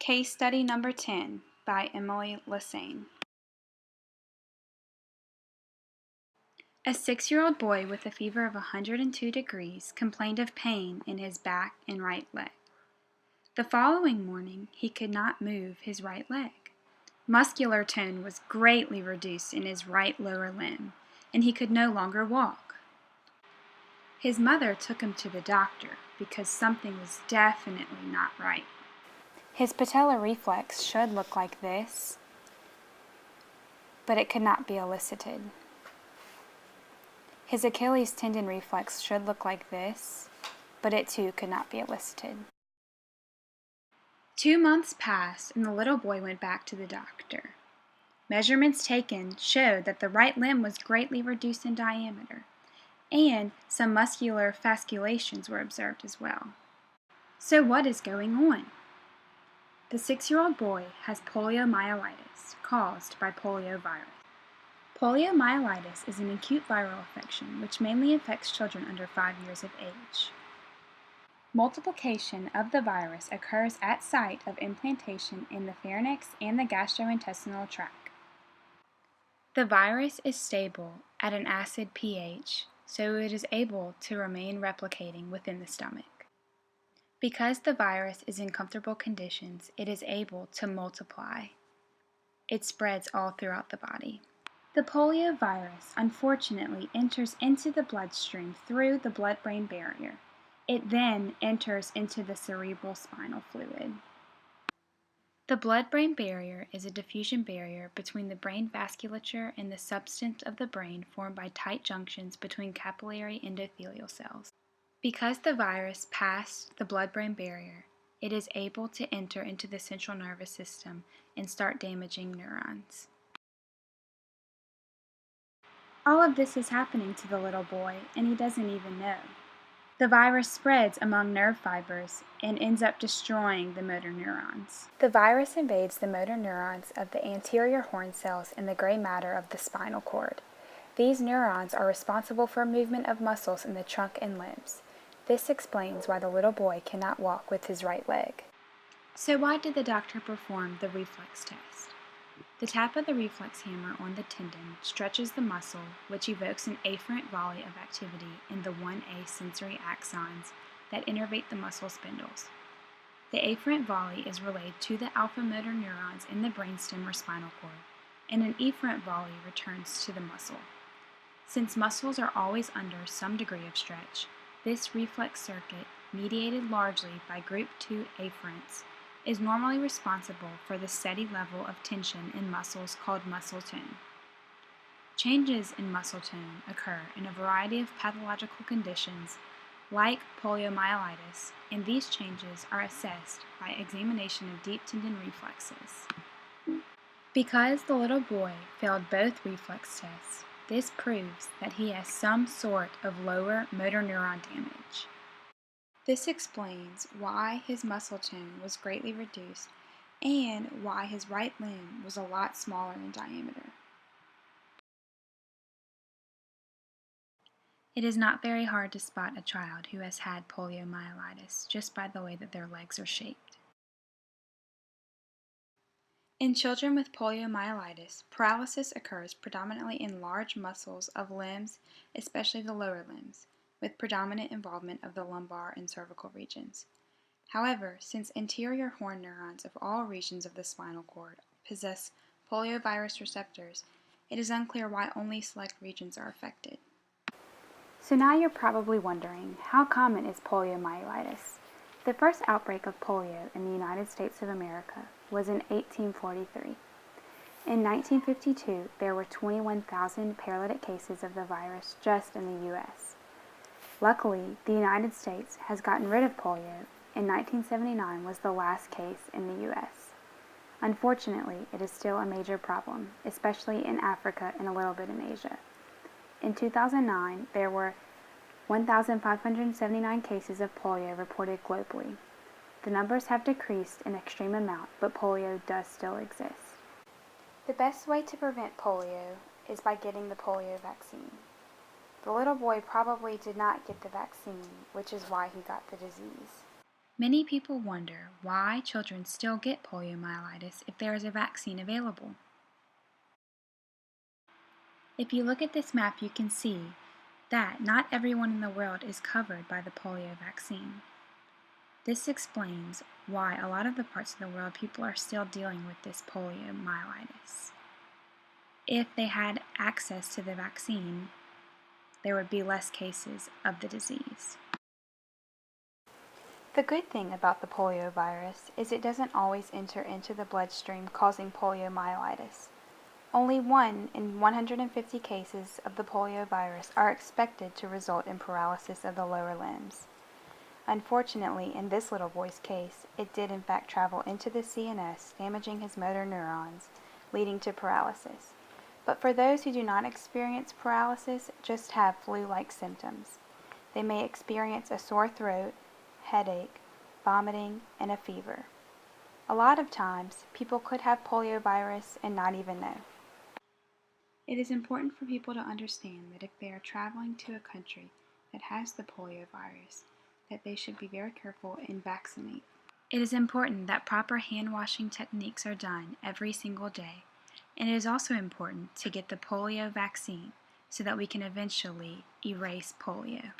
Case Study Number 10 by Emily Lassane. A 6-year-old boy with a fever of 102 degrees complained of pain in his back and right leg. The following morning, he could not move his right leg. Muscular tone was greatly reduced in his right lower limb, and he could no longer walk. His mother took him to the doctor because something was definitely not right. His patellar reflex should look like this, but it could not be elicited. His Achilles tendon reflex should look like this, but it too could not be elicited. 2 months passed and the little boy went back to the doctor. Measurements taken showed that the right limb was greatly reduced in diameter, and some muscular fasciculations were observed as well. So what is going on? The 6-year-old boy has poliomyelitis caused by poliovirus. Poliomyelitis is an acute viral infection which mainly affects children under 5 years of age. Multiplication of the virus occurs at site of implantation in the pharynx and the gastrointestinal tract. The virus is stable at an acid pH, so it is able to remain replicating within the stomach. Because the virus is in comfortable conditions, it is able to multiply. It spreads all throughout the body. The poliovirus unfortunately enters into the bloodstream through the blood-brain barrier. It then enters into the cerebral spinal fluid. The blood-brain barrier is a diffusion barrier between the brain vasculature and the substance of the brain formed by tight junctions between capillary endothelial cells. Because the virus passed the blood-brain barrier, it is able to enter into the central nervous system and start damaging neurons. All of this is happening to the little boy, and he doesn't even know. The virus spreads among nerve fibers and ends up destroying the motor neurons. The virus invades the motor neurons of the anterior horn cells in the gray matter of the spinal cord. These neurons are responsible for movement of muscles in the trunk and limbs. This explains why the little boy cannot walk with his right leg. So why did the doctor perform the reflex test? The tap of the reflex hammer on the tendon stretches the muscle, which evokes an afferent volley of activity in the 1A sensory axons that innervate the muscle spindles. The afferent volley is relayed to the alpha motor neurons in the brainstem or spinal cord, and an efferent volley returns to the muscle. Since muscles are always under some degree of stretch, this reflex circuit, mediated largely by group 2 afferents, is normally responsible for the steady level of tension in muscles called muscle tone. Changes in muscle tone occur in a variety of pathological conditions like poliomyelitis, and these changes are assessed by examination of deep tendon reflexes. Because the little boy failed both reflex tests, this proves that he has some sort of lower motor neuron damage. This explains why his muscle tone was greatly reduced and why his right limb was a lot smaller in diameter. It is not very hard to spot a child who has had poliomyelitis just by the way that their legs are shaped. In children with poliomyelitis, paralysis occurs predominantly in large muscles of limbs, especially the lower limbs, with predominant involvement of the lumbar and cervical regions. However, since anterior horn neurons of all regions of the spinal cord possess poliovirus receptors, it is unclear why only select regions are affected. So now you're probably wondering, how common is poliomyelitis? The first outbreak of polio in the United States of America was in 1843. In 1952, there were 21,000 paralytic cases of the virus just in the U.S. Luckily, the United States has gotten rid of polio, and 1979 was the last case in the U.S. Unfortunately, it is still a major problem, especially in Africa and a little bit in Asia. In 2009, there were 1,579 cases of polio reported globally. The numbers have decreased an extreme amount, but polio does still exist. The best way to prevent polio is by getting the polio vaccine. The little boy probably did not get the vaccine, which is why he got the disease. Many people wonder why children still get poliomyelitis if there is a vaccine available. If you look at this map, you can see that not everyone in the world is covered by the polio vaccine. This explains why a lot of the parts of the world people are still dealing with this poliomyelitis. If they had access to the vaccine, there would be less cases of the disease. The good thing about the poliovirus is it doesn't always enter into the bloodstream, causing poliomyelitis. Only 1 in 150 cases of the poliovirus are expected to result in paralysis of the lower limbs. Unfortunately, in this little boy's case, it did in fact travel into the CNS, damaging his motor neurons, leading to paralysis. But for those who do not experience paralysis, just have flu-like symptoms. They may experience a sore throat, headache, vomiting, and a fever. A lot of times, people could have poliovirus and not even know. It is important for people to understand that if they are traveling to a country that has the poliovirus, that they should be very careful and vaccinate. It is important that proper hand washing techniques are done every single day, and it is also important to get the polio vaccine so that we can eventually erase polio.